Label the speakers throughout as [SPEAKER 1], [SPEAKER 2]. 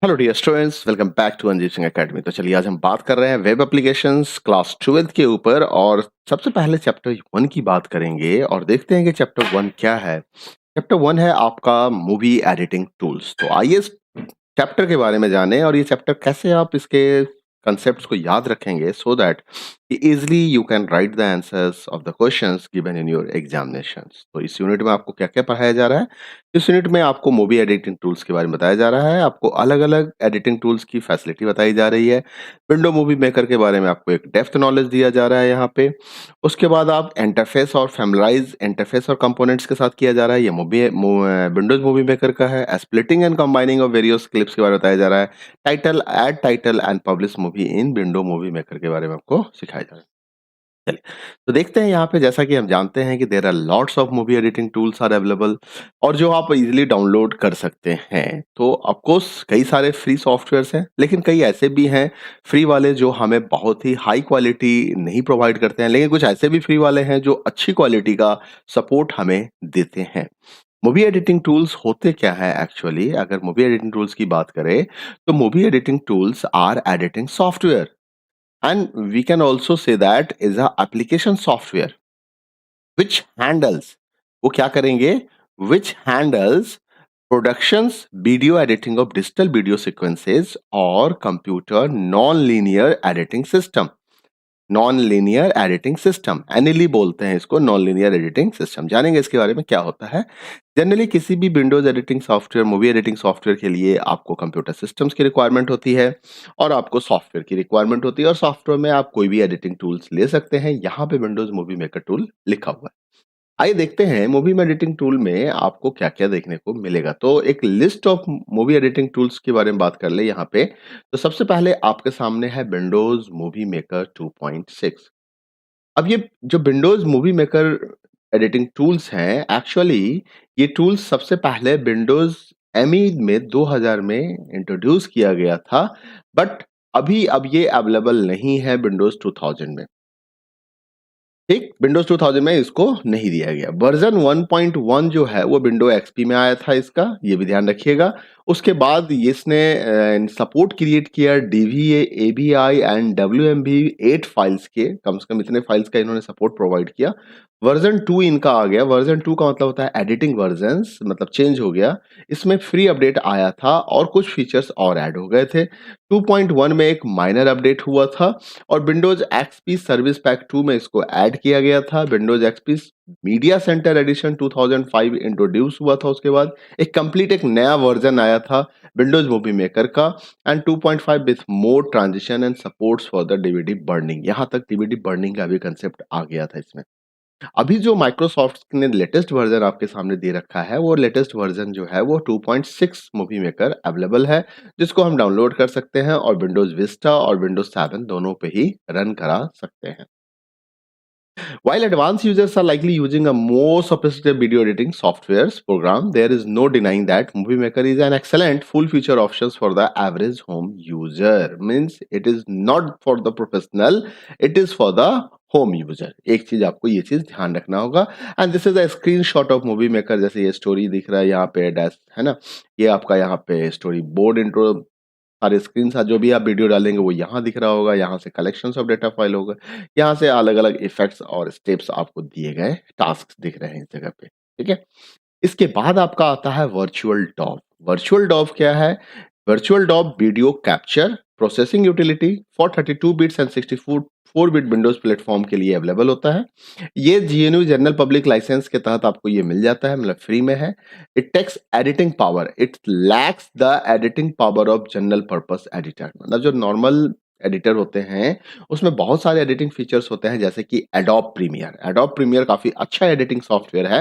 [SPEAKER 1] Hello dear students, welcome back to Anjit Singh Academy. तो चलिए आज हम बात कर रहे हैं वेब एप्लीकेशंस क्लास 12th के ऊपर और सबसे पहले चैप्टर 1 की बात करेंगे और देखते हैं कि चैप्टर 1 क्या है। चैप्टर 1 है आपका मूवी एडिटिंग टूल्स। तो आइए इस चैप्टर के बारे में जानें और ये चैप्टर कैसे आप इसके कंसेप्ट्स को याद रखेंगे so that easily you can write the answers of the questions given in your examinations. तो इस यूनिट में आपको क्या-क्या पढ़ाया जा रहा है? इस यूनिट में आपको मूवी एडिटिंग टूल्स के बारे में बताया जा रहा है, आपको अलग-अलग एडिटिंग टूल्स की फैसिलिटी बताई जा रही है, विंडो मूवी मेकर के बारे में आपको एक डेप्थ नॉलेज दिया जा रहा है यहाँ पे। उसके बाद आप इंटरफ़ेस और फ़ैमिलाइज़ इंटरफ़ेस और कंपोनेंट्स के साथ किया जा रहा है, ये विंडोज़ मूवी मेकर का है। Splitting and combining of various clips के बारे में बताया जा रहा है। Title, add title and publish movie in window movie maker के बारे में आपको सिखाया जा रहा है। चलिए, तो देखते हैं यहाँ पे जैसा कि हम जानते हैं कि there are lots of movie editing tools are available और जो आप इजीली डाउनलोड कर सकते हैं। तो ऑफ कोर्स कई सारे फ्री सॉफ्टवेयर्स हैं, लेकिन कई ऐसे भी हैं फ्री वाले जो हमें बहुत ही हाई क्वालिटी नहीं प्रोवाइड करते हैं, लेकिन कुछ ऐसे भी फ्री वाले हैं जो अच्छी क्वालिटी का सपोर्ट हमें देते हैं। मूवी एडिटिंग टूल्स होते क्या है एक्चुअली? अगर मूवी एडिटिंग टूल्स की बात करें, तो movie editing tools are editing software, and we can also say that is a application software which handles, वो क्या करेंगे, which handles productions video editing of digital video sequences or computer non-linear editing system. Non linear editing system, NLE बोलते हैं इसको, non linear editing system. जानेंगे इसके बारे में क्या होता है। जनरली किसी भी Windows editing software, movie editing software के लिए आपको कंप्यूटर सिस्टम्स की रिक्वायरमेंट होती है और आपको सॉफ्टवेयर की रिक्वायरमेंट होती है और सॉफ्टवेयर में आप कोई भी एडिटिंग टूल्स ले सकते हैं। यहाँ पे विंडोज मूवी मेकर टूल लिखा हुआ है। आइए देखते हैं मूवी एडिटिंग टूल में आपको क्या-क्या देखने को मिलेगा। तो एक list of movie editing tools के बारे में बात कर ले यहाँ पे। तो सबसे पहले आपके सामने है विंडोज मूवी मेकर 2.6। अब ये जो Windows Movie maker editing tools हैं, एक्चुअली ये टूल्स सबसे पहले विंडोज एमई में 2000 में इंट्रोड्यूस किया गया था, बट अभी अब ये अवेलेबल नहीं है विंडोज 2000 में। ठीक, विंडोज 2000 में इसको नहीं दिया गया। वर्जन 1.1 जो है वो विंडो एक्सपी में आया था इसका, ये भी ध्यान रखिएगा। उसके बाद इसने सपोर्ट क्रिएट किया डीवीए, एबीआई एंड डब्ल्यूएमवी 8 फाइल्स के, कम से कम इतने फाइल्स का इन्होंने सपोर्ट प्रोवाइड किया। वर्जन 2 इनका आ गया। वर्जन 2 का मतलब होता है एडिटिंग वर्जन्स, मतलब चेंज हो गया। इसमें फ्री अपडेट आया था और कुछ फीचर्स और ऐड हो गए थे। 2.1 में एक माइनर अपडेट हुआ था और विंडोज एक्सपी सर्विस पैक 2 में इसको ऐड किया गया था। Windows XP Media Center Edition 2005 introduce हुआ था। उसके बाद एक कंप्लीट एक नया वर्जन आया था विंडोज मूवी मेकर का and 2.5 with more transition and supports for the DVD burning. यहाँ तक डीवीडी बर्निंग का भी कंसेप्ट आ गया था इसमें। अभी जो माइक्रोसॉफ्ट ने लेटेस्ट वर्जन आपके सामने दे रखा है, वो लेटेस्ट वर्जन जो है वो 2.6 मूवी मेकर अवेलेबल है, जिसको हम डाउनलोड कर सकते हैं और विंडोज विस्टा और विंडोज 7 दोनों पे ही रन करा सकते हैं। While advanced users are likely using a more sophisticated video editing softwares program, there is no denying that Movie Maker is an excellent full feature options for the average home user. Means it is not for the professional, it is for the home user. एक चीज आपको ये चीज ध्यान रखना होगा। And this is a screenshot of movie maker. जैसे ये स्टोरी दिख रहा है यहाँ पे डैश है ना, ये आपका यहाँ पे स्टोरी बोर्ड इंट्रो, सारे स्क्रीन साथ जो भी आप वीडियो डालेंगे वो यहाँ दिख रहा होगा। यहाँ से कलेक्शंस ऑफ डेटा फाइल होगा, यहाँ से अलग-अलग इफेक्ट्स और स्टेप्स आपको दिए गए टास्क दिख रहे हैं इस जगह पे, ठीक है? इसके बाद आपका आता है वर्चुअल डॉब। वर्चुअल डॉब क्या है? VirtualDub video capture processing utility for 32 bits and 64 bit Windows platform के लिए अवेलेबल होता है। ये जीएनयू जनरल पब्लिक लाइसेंस के तहत आपको ये मिल जाता है, मतलब फ्री में है। It takes editing power, it lacks the editing power of general purpose editor. मतलब जो नॉर्मल एडिटर होते हैं उसमें बहुत सारे एडिटिंग फीचर्स होते हैं, जैसे कि एडोब प्रीमियर। एडोब प्रीमियर काफी अच्छा एडिटिंग सॉफ्टवेयर है,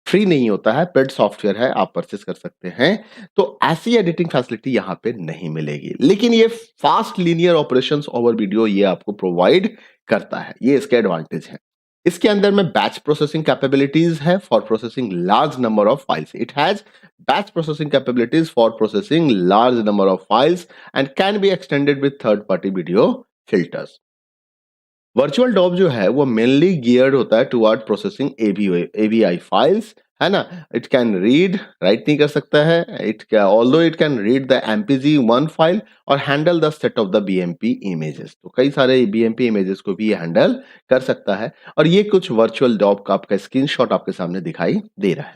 [SPEAKER 1] फ्री नहीं होता है, पेड सॉफ्टवेयर है, आप परचेस कर सकते हैं। तो ऐसी एडिटिंग फैसिलिटी यहाँ पे नहीं मिलेगी, लेकिन ये fast linear operations over video ये आपको प्रोवाइड करता है, ये इसके एडवांटेज है। इसके अंदर में बैच प्रोसेसिंग कैपेबिलिटीज है for processing large number of files. It has batch processing capabilities for processing large number of files and can be extended with third party video filters. VirtualDub जो है वो mainly geared होता है toward processing AVI files है ना? It can read, right नहीं कर सकता है, although it can read the MPG one file और handle the set of the BMP images. तो कई सारे बीएमपी इमेजेस को भी ये हैंडल कर सकता है और ये कुछ वर्चुअल डॉक का आपका स्क्रीनशॉट आपके सामने दिखाई दे रहा है।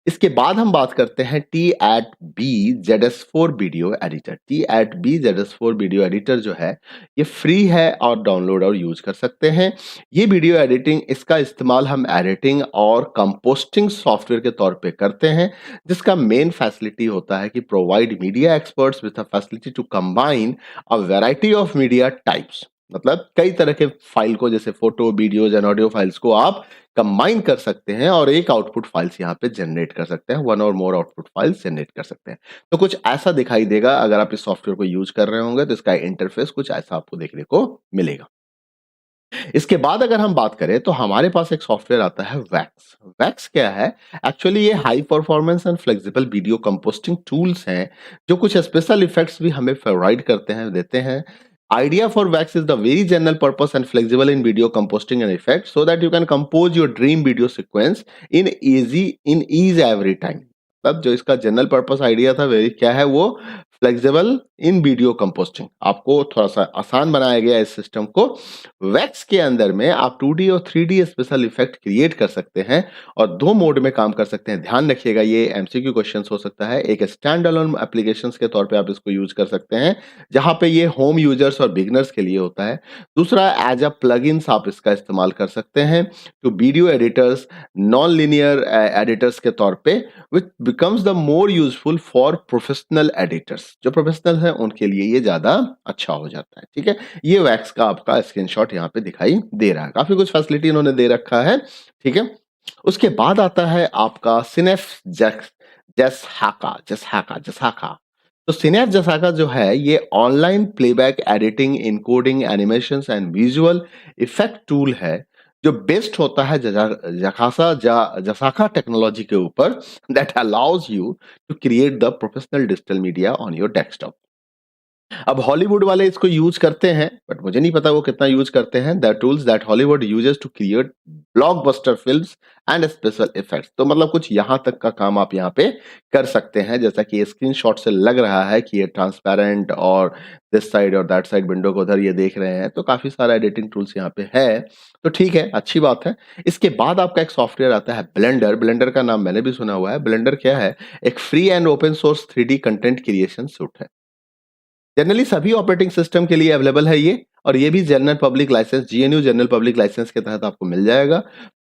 [SPEAKER 1] इसके बाद हम बात करते हैं T@B-ZS4 video editor. T@B-ZS4 video editor जो है, ये फ्री है और डाउनलोड और यूज कर सकते हैं। ये वीडियो एडिटिंग, इसका इस्तेमाल हम एडिटिंग और कंपोस्टिंग सॉफ्टवेयर के तौर पे करते हैं, जिसका मेन फैसिलिटी होता है कि provide media experts with a facility to combine a variety of media types. मतलब कई तरह के फाइल को, जैसे photo, videos and audio files को आप कंबाइन कर सकते हैं और एक आउटपुट फाइल्स यहाँ पे जनरेट कर सकते हैं, वन और मोर आउटपुट फाइल्स जनरेट कर सकते हैं। तो कुछ ऐसा दिखाई देगा अगर आप इस सॉफ्टवेयर को यूज कर रहे होंगे, तो इसका इंटरफेस कुछ ऐसा आपको देखने को मिलेगा। इसके बाद अगर हम बात करें तो हमारे पास एक सॉफ्टवेयर आता है वैक्स। वैक्स क्या है? एक्चुअली ये high performance and flexible video composting tools हैं, जो कुछ स्पेशल इफेक्ट्स भी हमें प्रोवाइड करते हैं, देते हैं। Idea for Wax is the very general purpose and flexible in video composting and effects so that you can compose your dream video sequence in ease every time. तब जो इसका general purpose idea था, very क्या है वो, flexible in video composting. आपको थोड़ा सा आसान बनाया गया इस सिस्टम को। वैक्स के अंदर में आप 2D और 3D स्पेशल इफेक्ट क्रिएट कर सकते हैं और दो मोड में काम कर सकते हैं। ध्यान रखिएगा, ये एमसीक्यू क्वेश्चंस हो सकता है। एक स्टैंड अलोन एप्लीकेशंस के तौर पे आप इसको यूज कर सकते हैं, जहां पे ये होम यूजर्स और बिगनर्स के लिए होता है। दूसरा, एज अ प्लगइन्स आप इसका इस्तेमाल कर सकते हैं to video editors, non linear editors के तौर पे, which becomes the more useful for professional editors. जो प्रोफेशनल हैं उनके लिए ये ज्यादा अच्छा हो जाता है। ठीक है, ये वैक्स का आपका स्क्रीनशॉट यहाँ पे दिखाई दे रहा है। काफी कुछ फैसिलिटी इन्होंने दे रखा है। ठीक है, उसके बाद आता है आपका सिनेफ जैसहाका जैसहाका जैसहाका। तो सिनेफ जैसहाका जो है, ये online playback editing, encoding, animations and visual effect tool है, जो बेस्ड होता है जसाका टेक्नोलॉजी के ऊपर, that allows you to create the professional digital media on your desktop. अब हॉलीवुड वाले इसको यूज करते हैं, बट मुझे नहीं पता वो कितना यूज करते हैं। The tools that Hollywood uses to create blockbuster films and special effects. तो मतलब कुछ यहां तक का काम आप यहाँ पे कर सकते हैं, जैसा कि स्क्रीनशॉट से लग रहा है कि ये ट्रांसपेरेंट और दिस साइड और दैट साइड विंडो को उधर ये देख रहे हैं। तो काफी सारा एडिटिंग टूल्स यहाँ पे है, तो ठीक है, अच्छी बात है। इसके बाद आपका एक सॉफ्टवेयर आता है ब्लेंडर। ब्लेंडर का नाम मैंने भी सुना हुआ है। ब्लेंडर क्या है? एक free and open source 3D content creation suite है। जनरली सभी ऑपरेटिंग सिस्टम के लिए अवेलेबल है ये, और ये भी general public licence, GNU general public licence के तहत आपको मिल जाएगा।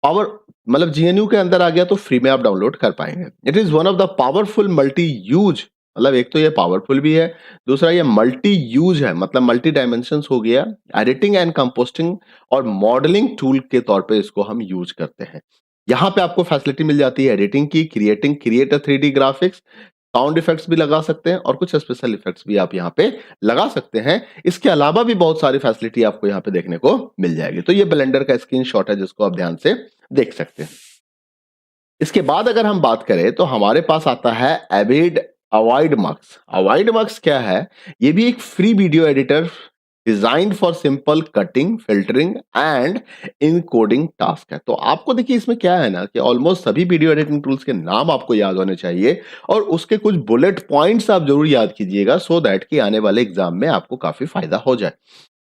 [SPEAKER 1] पावर मतलब जीएनयू के अंदर आ गया तो फ्री में आप डाउनलोड कर पाएंगे। It is one of the powerful multi use, मतलब एक तो ये पावरफुल भी है, दूसरा ये मल्टी यूज है, मतलब मल्टी डायमेंशंस हो गया। एडिटिंग एंड कंपोस्टिंग और मॉडलिंग टूल के तौर पे इसको हम यूज करते हैं। यहाँ पे आपको फैसिलिटी मिल जाती है एडिटिंग की, create a 3D graphics, sound effects भी लगा सकते हैं और कुछ स्पेशल इफेक्ट्स भी आप यहाँ पे लगा सकते हैं। इसके अलावा भी बहुत सारी फैसिलिटी आपको यहाँ पे देखने को मिल जाएगी। तो ये ब्लेंडर का स्क्रीनशॉट है, जिसको आप ध्यान से देख सकते हैं। इसके बाद अगर हम बात करें तो हमारे पास आता है एविड अवॉइड मक्स। अवॉइड मक्स क्या है? ये भी एक free video editor designed for simple cutting, filtering and encoding task है। तो आपको देखिए, इसमें क्या है ना कि ऑलमोस्ट सभी वीडियो एडिटिंग टूल्स के नाम आपको याद होने चाहिए और उसके कुछ बुलेट पॉइंट्स आप जरूर याद कीजिएगा, सो दैट कि आने वाले एग्जाम में आपको काफी फायदा हो जाए।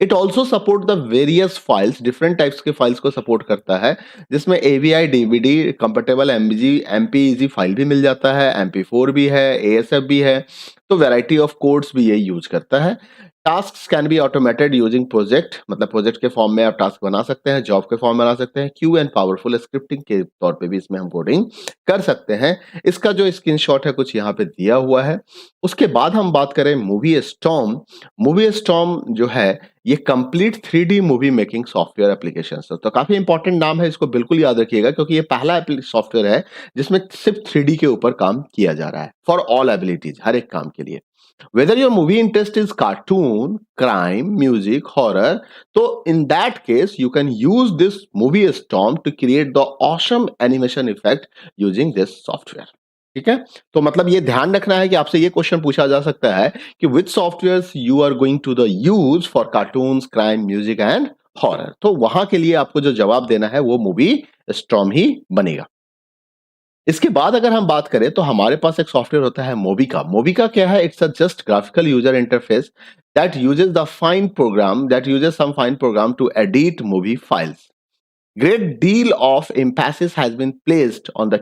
[SPEAKER 1] It also support the various files, different types के फाइल्स को सपोर्ट करता है, जिसमें AVI, DVD compatible, MPG, MPEG file भी मिल जाता है, एमपी4 भी है, एएसएफ भी है। तो वैरायटी ऑफ कोड्स भी ये यूज करता है। Task can be automated using project, मतलब प्रोजेक्ट के फॉर्म में आप टास्क बना सकते हैं, जॉब के फॉर्म में बना सकते हैं, क्यू एंड पावरफुल स्क्रिप्टिंग के तौर पे भी इसमें हम कोडिंग कर सकते हैं। इसका जो स्क्रीनशॉट है कुछ यहाँ पे दिया हुआ है। उसके बाद हम बात करें मूवी स्टॉर्म। मूवी स्टॉर्म जो है, ये complete 3D movie making software application है। तो काफी इंपॉर्टेंट नाम है, इसको बिल्कुल याद रखिएगा, क्योंकि ये पहला सॉफ्टवेयर है जिसमें सिर्फ 3D के ऊपर काम किया जा रहा है, फॉर ऑल एबिलिटीज, हर एक काम के लिए। Whether your movie interest is cartoon, crime, music, horror, so in that case you can use this movie storm to create the awesome animation effect using this software. ठीक है, तो मतलब ये ध्यान रखना है कि आपसे ये क्वेश्चन पूछा जा सकता है कि which softwares you are going to the use for cartoons, crime, music and horror. तो वहां के लिए आपको जो जवाब देना है वो मूवी स्टॉर्म ही बनेगा। इसके बाद अगर हम बात करें तो हमारे पास एक सॉफ्टवेयर होता है मोबिका। मोबिका क्या है? It's a just graphical user interface that uses some fine program to edit movie files. Great deal of emphasis has been placed on the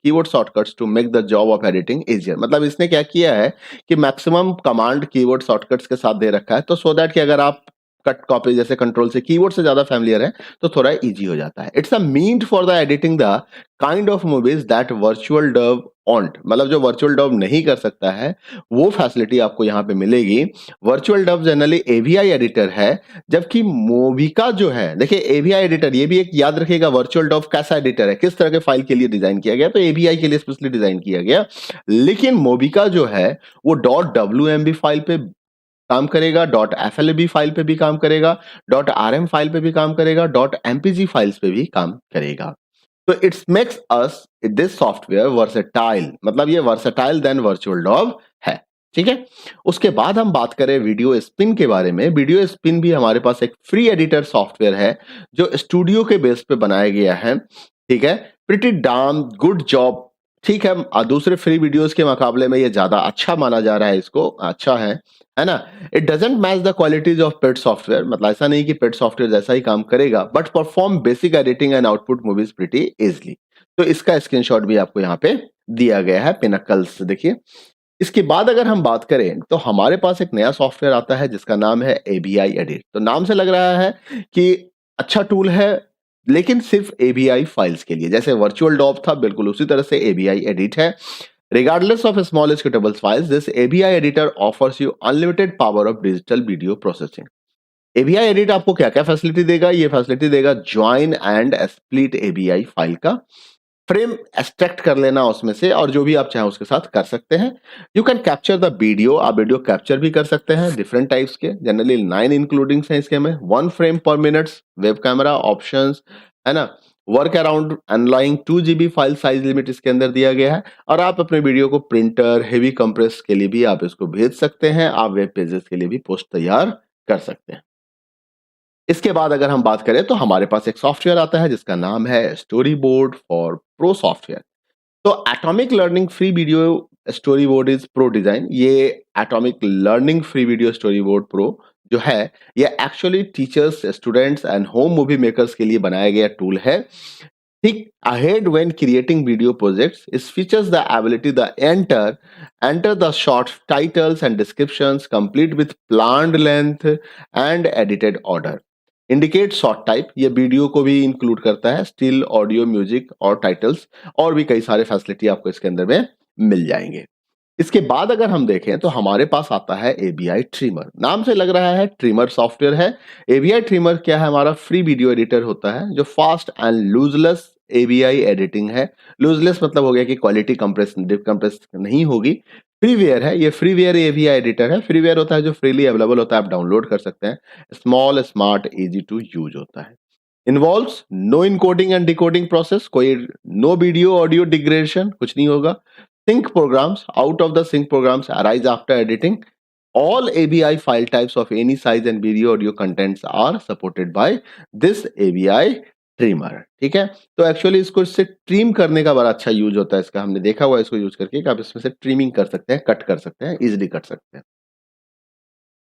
[SPEAKER 1] keyboard shortcuts to make the job of editing easier. मतलब इसने क्या किया है कि maximum command keyboard shortcuts के साथ दे रखा है, तो सो दैट कि अगर आप कट कॉपी जैसे कंट्रोल से कीबोर्ड से ज्यादा फैमिलियर है तो थोड़ा इजी हो जाता है। It's a meant for the editing the kind of movies that virtual dub ऑन्ट, मतलब जो वर्चुअल डब नहीं कर सकता है वो फैसिलिटी आपको यहाँ पे मिलेगी। Virtual dub generally AVI editor है, जबकि मोबिका जो है, देखिए एवीआई एडिटर, ये भी एक याद रखिएगा, वर्चुअल डब कैसा एडिटर है, किस तरह के फाइल के लिए डिजाइन किया गया, तो एवीआई के लिए स्पेशली डिजाइन किया गया। लेकिन मोबिका जो है वो .wmb फाइल पे काम करेगा, .flab फाइल पे भी काम करेगा, .rm फाइल पे भी काम करेगा, .mpg फाइल्स पे भी काम करेगा। तो it's makes us this software versatile, मतलब ये वर्सेटाइल देन वर्चुअल डॉग है। ठीक है, उसके बाद हम बात करें वीडियो स्पिन के बारे में। वीडियो स्पिन भी हमारे पास एक फ्री एडिटर सॉफ्टवेयर है जो स्टूडियो के बेस पे बनाया गया है। ठीक है, प्रिटी डैम गुड जॉब। ठीक है, दूसरे फ्री वीडियोस के मुकाबले में ये ज्यादा अच्छा माना जा रहा है, इसको अच्छा है ना। It doesn't match the qualities of paid software, मतलब ऐसा नहीं कि पेड सॉफ्टवेयर जैसा ही काम करेगा, but perform basic editing and output movies pretty easily. तो इसका स्क्रीनशॉट भी आपको यहाँ पे दिया गया है, पिनकल्स देखिए। इसके बाद अगर हम बात करें तो हमारे पास एक नया सॉफ्टवेयर आता है जिसका नाम है एबीआई एडिट। तो नाम से लग रहा है कि अच्छा टूल है, लेकिन सिर्फ एबीआई फाइल्स के लिए, जैसे वर्चुअल डॉप था बिल्कुल उसी तरह से एबीआई एडिट है। Regardless of small executable files, this ABI editor offers you unlimited power of digital video processing. ABI edit आपको क्या क्या फैसिलिटी देगा? ये फैसिलिटी देगा join and split ABI file का, फ्रेम एक्सट्रैक्ट कर लेना उसमें से, और जो भी आप चाहें उसके साथ कर सकते हैं। You can capture the video, आप वीडियो कैप्चर भी कर सकते हैं डिफरेंट टाइप्स के, जनरली 9 इंक्लूडिंग हैं इसके में, 1 फ्रेम पर मिनट्स, वेब कैमरा ऑप्शंस, है ना। Work around underlying 2 GB file size limit इसके अंदर दिया गया है, और आप अपने वीडियो को प्रिंटर हेवी कंप्रेस के लिए भी आप इसको भेज सकते हैं, आप वेब पेजेस के लिए भी पोस्ट तैयार कर सकते हैं। इसके बाद अगर हम बात करें तो हमारे पास एक सॉफ्टवेयर आता है जिसका नाम है story board for pro software. तो Atomic Learning free video story board is pro design. ये Atomic Learning free video story board pro जो है, ये actually teachers, students and home movie makers के लिए बनाया गया टूल है। Think ahead when creating video projects. It features the ability to enter the short titles and descriptions complete with planned length and edited order. Indicate short type, ये video को भी include करता है, स्टिल, ऑडियो, म्यूजिक और titles, और भी कई सारे फैसिलिटी आपको इसके अंदर में मिल जाएंगे। इसके बाद अगर हम देखें तो हमारे पास आता है एबीआई ट्रिमर। नाम से लग रहा है ट्रिमर सॉफ्टवेयर है। एबीआई ट्रिमर क्या है? हमारा फ्री वीडियो एडिटर होता है जो fast and lossless ABI editing है। लूजलेस मतलब हो गया कि क्वालिटी कंप्रेस नहीं होगी। फ्रीवेयर है, ये फ्रीवेयर एबीआई एडिटर है। फ्रीवेयर होता है जो फ्रीली अवेलेबल होता है, आप डाउनलोड कर सकते हैं। Small, smart, easy to use होता है। Involves no encoding and decoding process, कोई नो वीडियो ऑडियो डिग्रेडेशन, कुछ नहीं होगा। Sync programs, out of the sync programs arise after editing. All ABI file types of any size and video audio contents are supported by this ABI trimmer. ठीक है, तो actually इसको इससे trim करने का बड़ा अच्छा यूज होता है इसका, हमने देखा हुआ है इसको यूज करके कि आप इसमें से ट्रिमिंग कर सकते हैं, कट कर सकते हैं, इजिली कट सकते हैं।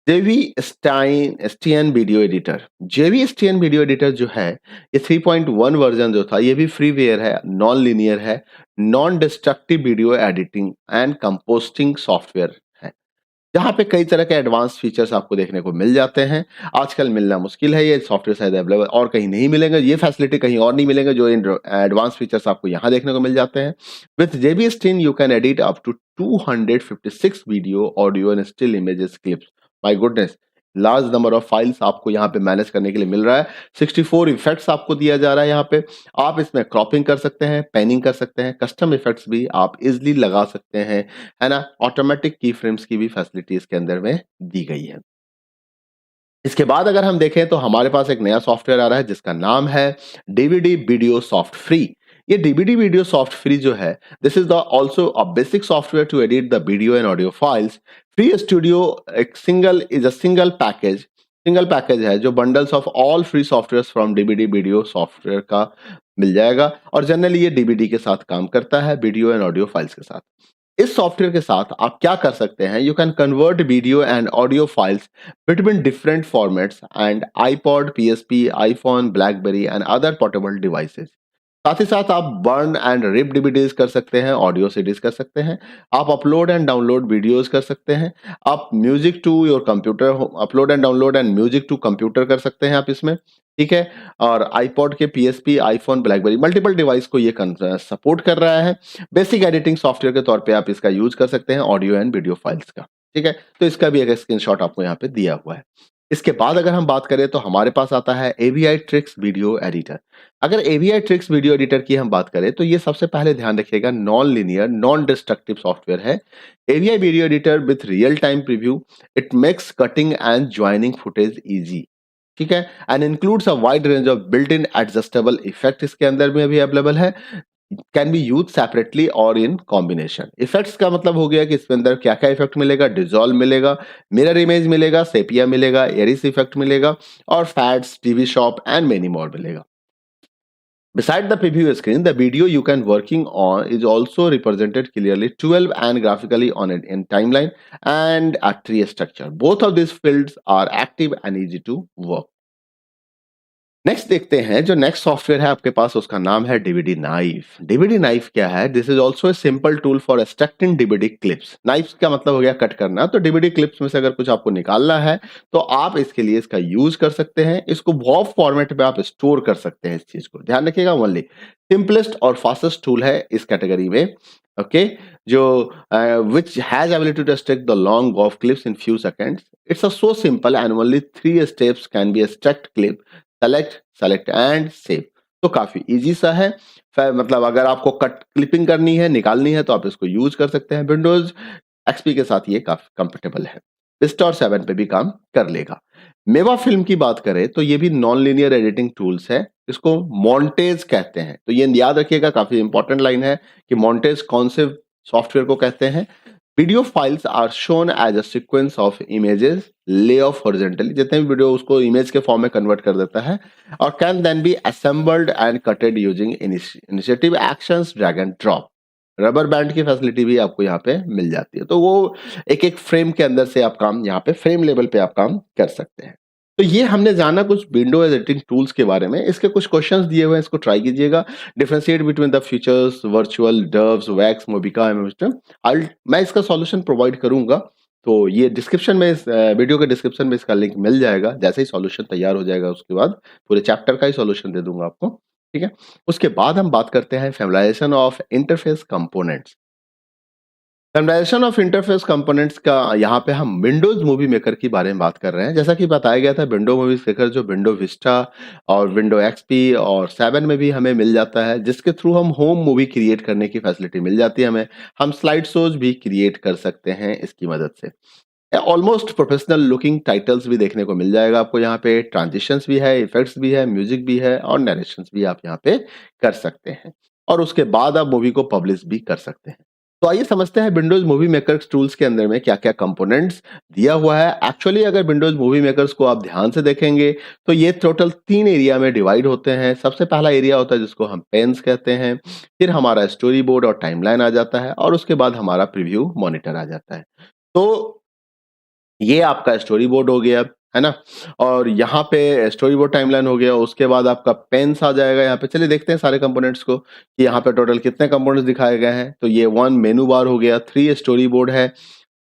[SPEAKER 1] जेवी स्टेन वीडियो एडिटर। जेवी स्टेन वीडियो एडिटर जो है, ये 3.1 वर्जन जो था, ये भी फ्रीवेयर है, नॉन लीनियर है, non destructive video editing and composting software है, जहां पे कई तरह के एडवांस फीचर्स आपको देखने को मिल जाते हैं। आजकल मिलना मुश्किल है, ये सॉफ्टवेयर शायद अवेलेबल और कहीं नहीं मिलेंगे, ये फैसिलिटी कहीं और नहीं मिलेंगे जो एडवांस फीचर्स आपको यहाँ देखने को मिल जाते हैं। With JB Stan you can edit up to 256 video, audio and still images, clips. My goodness, large number of files आपको यहाँ पे मैनेज करने के लिए मिल रहा है। 64 इफेक्ट्स आपको दिया जा रहा है यहाँ पे। आप इसमें क्रॉपिंग कर सकते हैं, पैनिंग कर सकते हैं, कस्टम इफेक्ट्स भी आप इजिली लगा सकते हैं, है ना। ऑटोमेटिक की फ्रेम्स की भी फैसिलिटी इसके अंदर में दी गई है। इसके बाद अगर हम देखें तो हमारे पास एक नया सॉफ्टवेयर आ रहा है जिसका नाम है डीवीडी वीडियो सॉफ्ट फ्री। ये डीवीडी वीडियो सॉफ्ट फ्री जो है, this is the also a basic software to edit the video and audio files. Free studio एक सिंगल पैकेज है जो bundles of all free software from DVD video software का मिल जाएगा और generally ये डीवीडी के साथ काम करता है, वीडियो एंड ऑडियो फाइल्स के साथ। इस सॉफ्टवेयर के साथ आप क्या कर सकते हैं, you can convert video and audio files between different formats and iPod, PSP, iPhone, blackberry and other portable devices. साथ ही साथ आप बर्न एंड रिप डीवीडीज कर सकते हैं, ऑडियो सीडीज कर सकते हैं, आप अपलोड एंड डाउनलोड वीडियोस कर सकते हैं, आप music to your computer upload and download and music to computer कर सकते हैं आप इसमें, ठीक है। और आईपॉड के, PSP, iPhone, blackberry multiple device को ये सपोर्ट कर रहा है। बेसिक एडिटिंग सॉफ्टवेयर के तौर पे आप इसका यूज कर सकते हैं ऑडियो एंड वीडियो फाइल्स का, ठीक है। तो इसका भी एक स्क्रीनशॉट आपको यहाँ पे दिया हुआ है। इसके बाद अगर हम बात करें तो हमारे पास आता है एवीआई ट्रिक्स वीडियो एडिटर। अगर एवीआई ट्रिक्स वीडियो एडिटर की हम बात करें तो ये सबसे पहले ध्यान रखिएगा non linear non destructive software है। AVI video editor with real time preview, it makes cutting and joining footage easy, ठीक है, and includes a wide range of built in adjustable effect इसके अंदर में भी अवेलेबल है। कैन बी यूज सेपरेटली और in combination. Effects का मतलब हो गया कि इसके अंदर क्या क्या इफेक्ट मिलेगा, डिजॉल्व मिलेगा, मिरर इमेज मिलेगा, सेपिया मिलेगा, एरिस इफेक्ट मिलेगा और fats, TV shop and many more मिलेगा। Beside the preview screen, the video you can working on is also represented clearly 12 and graphically on it in timeline and a tree structure. Both of these fields are active and easy to work. Next देखते हैं, जो next software है आपके पास उसका नाम है DVD knife. DVD knife क्या है? This is also a simple tool for extracting DVD clips. Knife का मतलब हो गया कट करना, तो डीवीडी क्लिप्स में से अगर कुछ आपको निकालना है तो आप इसके लिए इसका यूज कर सकते हैं। इसको वॉव फॉर्मेट में आप स्टोर कर सकते हैं। इस चीज को ध्यान रखिएगा, ओनली सिंपलेस्ट और फास्टेस्ट टूल है इस कैटेगरी में, ओके, जो which has ability to extract the long WAV clips in few seconds. It's a so simple and only 3 steps can be extract clip, select and save. तो काफी easy सा है। मतलब अगर आपको कट क्लिपिंग करनी है, निकालनी है, तो आप इसको यूज कर सकते हैं। विंडोज एक्सपी के साथ ये काफी कंफर्टेबल है। विस्टा और 7 पे भी काम कर लेगा। मेवा फिल्म की बात करें तो ये भी नॉन लीनियर एडिटिंग टूल्स है, इसको मॉन्टेज कहते हैं। तो ये याद रखिएगा, काफी इंपॉर्टेंट लाइन है कि मॉन्टेज कौन से सॉफ्टवेयर को कहते हैं। Video files are shown as a sequence of images lay off horizontally, जितने भी वीडियो उसको इमेज के फॉर्म में कन्वर्ट कर देता है, और can then be assembled and cutted using initiative actions, drag and drop. Rubber band की फैसिलिटी भी आपको यहाँ पे मिल जाती है। तो वो एक एक फ्रेम के अंदर से आप काम यहाँ पे फ्रेम लेवल पे आप काम कर सकते हैं। तो ये हमने जाना कुछ विंडो एडिटिंग टूल्स के बारे में। इसके कुछ क्वेश्चंस दिए हुए हैं, इसको ट्राई कीजिएगा। Differentiate between the features virtual, dubs, wax, Movica, मैं इसका सॉल्यूशन प्रोवाइड करूंगा, तो ये डिस्क्रिप्शन में, इस वीडियो के डिस्क्रिप्शन में इसका लिंक मिल जाएगा। जैसे ही सॉल्यूशन तैयार हो जाएगा उसके बाद पूरे चैप्टर का ही सॉल्यूशन दे दूंगा आपको, ठीक है। उसके बाद हम बात करते हैं familiarization of interface components. Familiarization of interface components का यहाँ पे हम विंडोज मूवी मेकर की बारे में बात कर रहे हैं। जैसा कि बताया गया था, विंडो मूवी मेकर जो विंडो विस्टा और विंडो एक्सपी और 7 में भी हमें मिल जाता है, जिसके थ्रू हम होम मूवी क्रिएट करने की फैसिलिटी मिल जाती है हमें। हम स्लाइड शोज भी क्रिएट कर सकते हैं इसकी मदद से। ऑलमोस्ट प्रोफेशनल लुकिंग टाइटल्स भी देखने को मिल जाएगा आपको यहाँ पे। ट्रांजिशंस भी है, इफेक्ट्स भी है, म्यूजिक भी है और नरेशंस भी आप यहाँ पे कर सकते हैं, और उसके बाद आप मूवी को पब्लिश भी कर सकते हैं। तो आइए समझते हैं विंडोज मूवी मेकर टूल्स के अंदर में क्या क्या कंपोनेंट्स दिया हुआ है। एक्चुअली अगर विंडोज मूवी मेकर्स को आप ध्यान से देखेंगे तो ये टोटल 3 एरिया में डिवाइड होते हैं। सबसे पहला एरिया होता है जिसको हम पेन्स कहते हैं, फिर हमारा स्टोरी बोर्ड और टाइमलाइन आ जाता है, और उसके बाद हमारा प्रीव्यू मॉनिटर आ जाता है। तो ये आपका स्टोरी बोर्ड हो गया, है ना? और यहाँ पे स्टोरी बोर्ड टाइमलाइन हो गया, उसके बाद आपका पेन्स आ जाएगा यहाँ पे। चलिए देखते हैं सारे कंपोनेंट्स को कि यहाँ पे टोटल कितने कंपोनेंट्स दिखाए गए हैं। तो ये 1 मेनू बार हो गया, 3 स्टोरी बोर्ड है,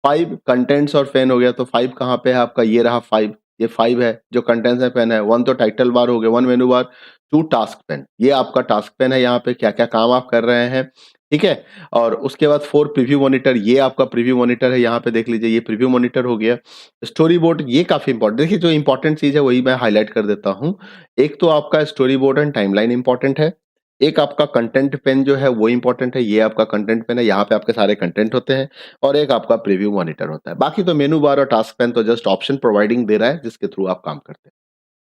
[SPEAKER 1] 5 कंटेंट्स और पेन हो गया। तो 5 कहाँ पे है आपका? ये रहा 5, ये 5 है जो कंटेंट्स है, पेन है। 1 तो टाइटल बार हो गया, 1 मेनू बार, 2 टास्क पेन, ये आपका टास्क पेन है, यहाँ पे क्या-क्या काम आप कर रहे हैं, ठीक है? और उसके बाद 4 प्रीव्यू मॉनिटर, ये आपका प्रीव्यू मॉनिटर है, यहाँ पे देख लीजिए ये प्रीव्यू मॉनिटर हो गया। स्टोरी बोर्ड ये काफ़ी इम्पोर्टेंट, देखिए जो इम्पोर्टेंट चीज़ है वही मैं हाइलाइट कर देता हूँ। एक तो आपका story board and timeline important है। एक आपका कंटेंट पेन जो है वो इम्पोर्टेंट है, ये आपका कंटेंट पेन है, यहाँ पे आपके सारे कंटेंट होते हैं। और एक आपका प्रीव्यू मॉनिटर होता है। बाकी तो मेनू बार और टास्क पेन तो जस्ट ऑप्शन प्रोवाइडिंग दे रहा है जिसके थ्रू आप काम करते हैं।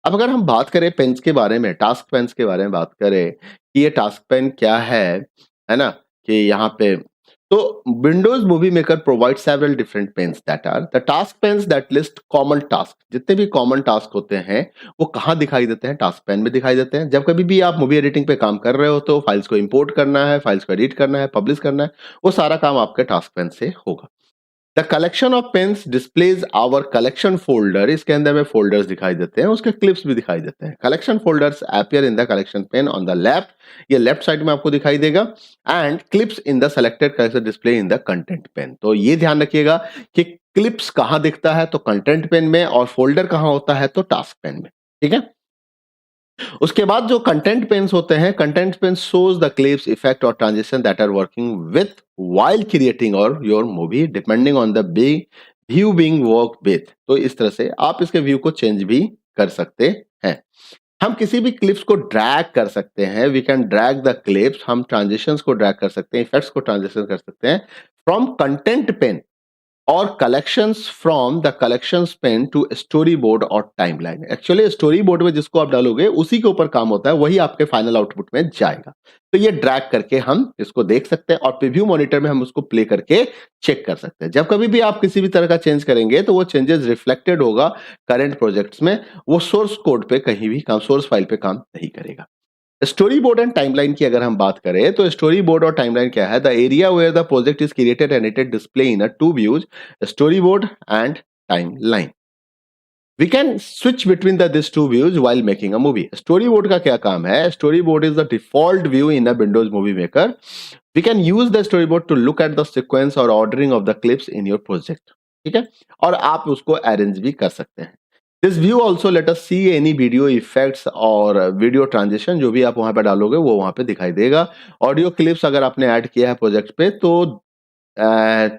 [SPEAKER 1] अब अगर हम बात करें पेन्स के बारे में, टास्क पेन्स के बारे में बात करें कि ये टास्क पेन क्या है ना? कि यहाँ पे तो Windows Movie Maker provide several different panes that are the task panes that list common task. जितने भी कॉमन टास्क होते हैं वो कहाँ दिखाई देते हैं? टास्क पेन में दिखाई देते हैं। जब कभी भी आप मूवी एडिटिंग पे काम कर रहे हो तो फाइल्स को इंपोर्ट करना है, फाइल्स को एडिट करना है, पब्लिश करना है, वो सारा काम आपके टास्क पेन से होगा। The collection of panes displays our collection folder. इसके अंदर में फोल्डर्स दिखाई देते हैं, उसके क्लिप्स भी दिखाई देते हैं। Collection folders appear in the collection pane on the left, ये लेफ्ट साइड में आपको दिखाई देगा। And clips in the selected collection display in the content pane. तो ये ध्यान रखिएगा कि क्लिप्स कहां दिखता है तो कंटेंट पेन में, और फोल्डर कहां होता है तो टास्क पेन में। ठीक है। उसके बाद जो कंटेंट पेन्स होते हैं, content pane shows the clips, effect or transition that are working with while creating or your movie depending on the view being work with. तो इस तरह से आप इसके व्यू को चेंज भी कर सकते हैं। हम किसी भी क्लिप्स को ड्रैग कर सकते हैं, we can drag the clips. हम ट्रांजिशंस को ड्रैग कर सकते हैं, इफेक्ट्स को ट्रांजिशन कर सकते हैं फ्रॉम कंटेंट पेन और collections from the collections pane to story board और टाइमलाइन। एक्चुअली स्टोरी बोर्ड में जिसको आप डालोगे उसी के ऊपर काम होता है, वही आपके फाइनल आउटपुट में जाएगा। तो ये ड्रैग करके हम इसको देख सकते हैं और प्रीव्यू मॉनिटर में हम उसको प्ले करके चेक कर सकते हैं। जब कभी भी आप किसी भी तरह का चेंज करेंगे तो वो चेंजेस रिफ्लेक्टेड होगा करंट प्रोजेक्ट्स में, वो सोर्स कोड पे कहीं भी काम, सोर्स फाइल पे काम नहीं करेगा। स्टोरी बोर्ड एंड टाइमलाइन की अगर हम बात करें तो स्टोरी बोर्ड और टाइमलाइन क्या है? The area where the project is created and it display in a two views, storyboard and timeline. We can switch between these two views while making a movie. Story board का क्या काम है? Story board is the default view in a Windows Movie Maker. We can use the storyboard to look at the sequence or ordering of the clips in your project. ठीक है, और आप उसको arrange भी कर सकते हैं। This view also let us see any video effects और video transition, जो भी आप वहां पे डालोगे वो वहां पे दिखाई देगा। ऑडियो क्लिप्स अगर आपने ऐड किया है प्रोजेक्ट पे तो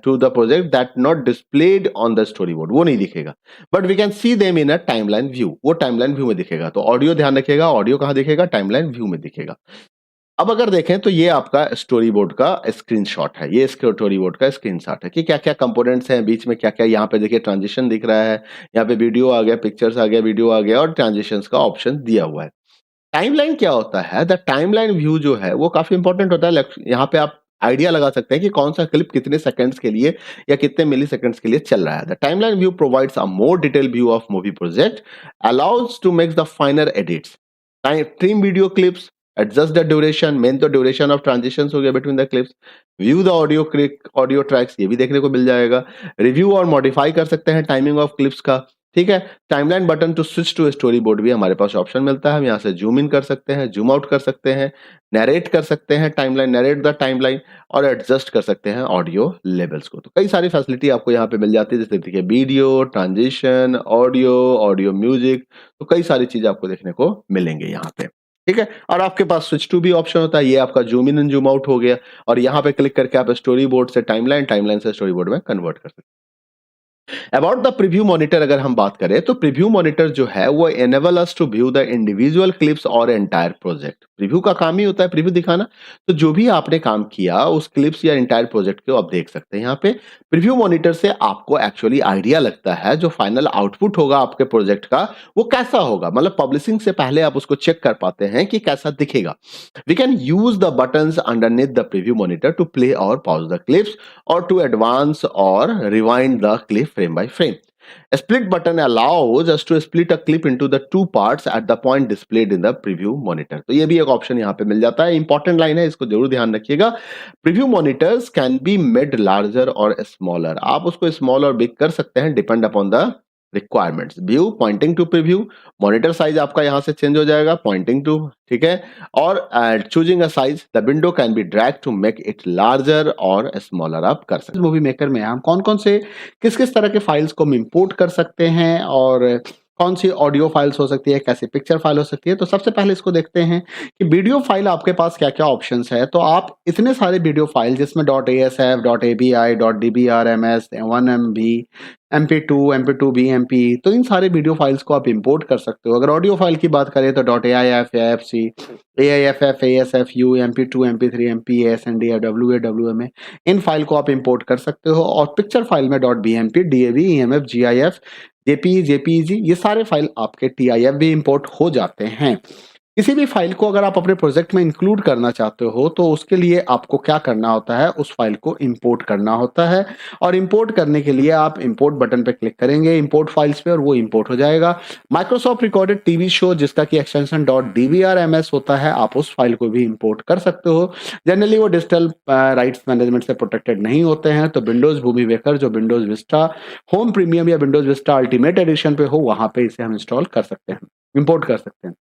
[SPEAKER 1] to the project that not displayed on the storyboard, वो नहीं दिखेगा, but we can see them in a timeline view, वो टाइमलाइन व्यू में दिखेगा। तो ऑडियो ध्यान रखिएगा, ऑडियो कहाँ दिखेगा? टाइमलाइन व्यू में दिखेगा। अब अगर देखें तो ये आपका स्टोरी बोर्ड का स्क्रीनशॉट है, ये स्टोरी बोर्ड का स्क्रीनशॉट है कि क्या क्या कंपोनेंट्स हैं, बीच में क्या क्या, यहाँ पे देखिए ट्रांजिशन दिख रहा है, यहाँ पे वीडियो आ गया, पिक्चर्स आ गया, वीडियो आ गया और ट्रांजिशंस का ऑप्शन दिया हुआ है। टाइमलाइन क्या होता है? द टाइमलाइन व्यू जो है वो काफी इंपॉर्टेंट होता है। यहाँ पे आप आइडिया लगा सकते हैं कि कौन सा क्लिप कितने सेकंड्स के लिए या कितने मिली सेकंड्स के लिए चल रहा है। The timeline view provides a more detail view of movie project, allows to make the finer edits, trim video clips, adjust the duration, main तो ड्यूरेशन ऑफ ट्रांजिशंस हो गया between the clips, view the audio click, audio tracks, ये भी देखने को मिल जाएगा। Review और modify कर सकते हैं टाइमिंग ऑफ क्लिप्स का। ठीक है, timeline button to switch to story board भी हमारे पास ऑप्शन मिलता है। हम यहाँ से जूम इन कर सकते हैं, जूम आउट कर सकते हैं, नरेट कर सकते हैं टाइमलाइन, नरेट द टाइमलाइन, और एडजस्ट कर सकते हैं ऑडियो लेवल्स को। तो कई सारी फैसिलिटी आपको यहाँ पे मिल जाती है, जैसे देखिए video, transition, audio, audio music, तो कई सारी चीजें आपको देखने को मिलेंगे यहाँ पे। ठीक है, और आपके पास स्विच टू भी ऑप्शन होता है, ये आपका zoom in and zoom out हो गया, और यहाँ पे क्लिक करके आप स्टोरी बोर्ड से टाइमलाइन, टाइमलाइन से स्टोरी बोर्ड में कन्वर्ट कर सकते हैं। अबाउट द प्रीव्यू मॉनिटर अगर हम बात करें तो प्रीव्यू मॉनिटर जो है वो enable us to view the individual clips और एंटायर प्रोजेक्ट। प्रीव्यू का काम ही होता है प्रीव्यू दिखाना, तो जो भी आपने काम किया उस क्लिप्स या एंटायर प्रोजेक्ट को आप देख सकते हैं यहाँ पे। प्रीव्यू मॉनिटर से आपको एक्चुअली आइडिया लगता है जो फाइनल आउटपुट होगा आपके प्रोजेक्ट का वो कैसा होगा, मतलब पब्लिशिंग से पहले आप उसको चेक कर पाते हैं कि कैसा दिखेगा। We can use the buttons underneath the preview monitor to play और पॉज द क्लिप्स और टू एडवांस और rewind the clip frame by frame. A split button allows us to split a clip into the two parts at the point displayed in the preview monitor. तो ये भी एक option यहाँ पे मिल जाता है। इंपॉर्टेंट लाइन है, इसको जरूर ध्यान रखिएगा। Preview monitors can be made larger और स्मॉलर, आप उसको स्मॉल और बिग कर सकते हैं depend upon the requirements. View pointing to preview, monitor size आपका यहाँ से चेंज हो जाएगा पॉइंटिंग टू, ठीक है, और choosing a size the window can be drag to make it larger और स्मॉलर आप कर सकते हैं। मूवी मेकर में हम कौन कौन से किस किस तरह के फाइल्स को हम इंपोर्ट कर सकते हैं और कौन सी ऑडियो फाइल्स हो सकती है, कैसी पिक्चर फाइल हो सकती है। तो सबसे पहले इसको देखते हैं कि वीडियो फाइल आपके पास क्या क्या ऑप्शंस है। तो आप इतने सारे वीडियो फाइल जिसमें .asf, .abi, .dbr, ms, 1mb, MP2, MP2B, MP, तो इन सारे वीडियो फाइल्स को आप इंपोर्ट कर सकते हो। अगर ऑडियो फाइल की बात करें तो .aif, AFC, AIFF, ASFU, MP2, MP3, MPAS, NDA, WA, WMA, in file को आप इंपोर्ट कर सकते हो। और पिक्चर फाइल में .bmp, DAV, EMF, GIF, JPE, JPEG, ये सारे फाइल आपके TIF भी इंपोर्ट हो जाते हैं।
[SPEAKER 2] किसी भी फाइल को अगर आप अपने प्रोजेक्ट में इंक्लूड करना चाहते हो तो उसके लिए आपको क्या करना होता है, उस फाइल को इंपोर्ट करना होता है और इंपोर्ट करने के लिए आप इंपोर्ट बटन पे क्लिक करेंगे इंपोर्ट फाइल्स पे और वो इंपोर्ट हो जाएगा। माइक्रोसॉफ्ट रिकॉर्डेड टीवी शो जिसका कि एक्सटेंशन .dvrms होता है, आप उस फाइल को भी इंपोर्ट कर सकते हो। जनरली वो डिजिटल राइट्स मैनेजमेंट से प्रोटेक्टेड नहीं होते हैं, तो विंडोज मूवी मेकर जो विंडोज विस्टा होम प्रीमियम या विंडोज विस्टा अल्टीमेट एडिशन पे हो वहां पे इसे हम इंस्टॉल कर सकते हैं, इंपोर्ट कर सकते हैं।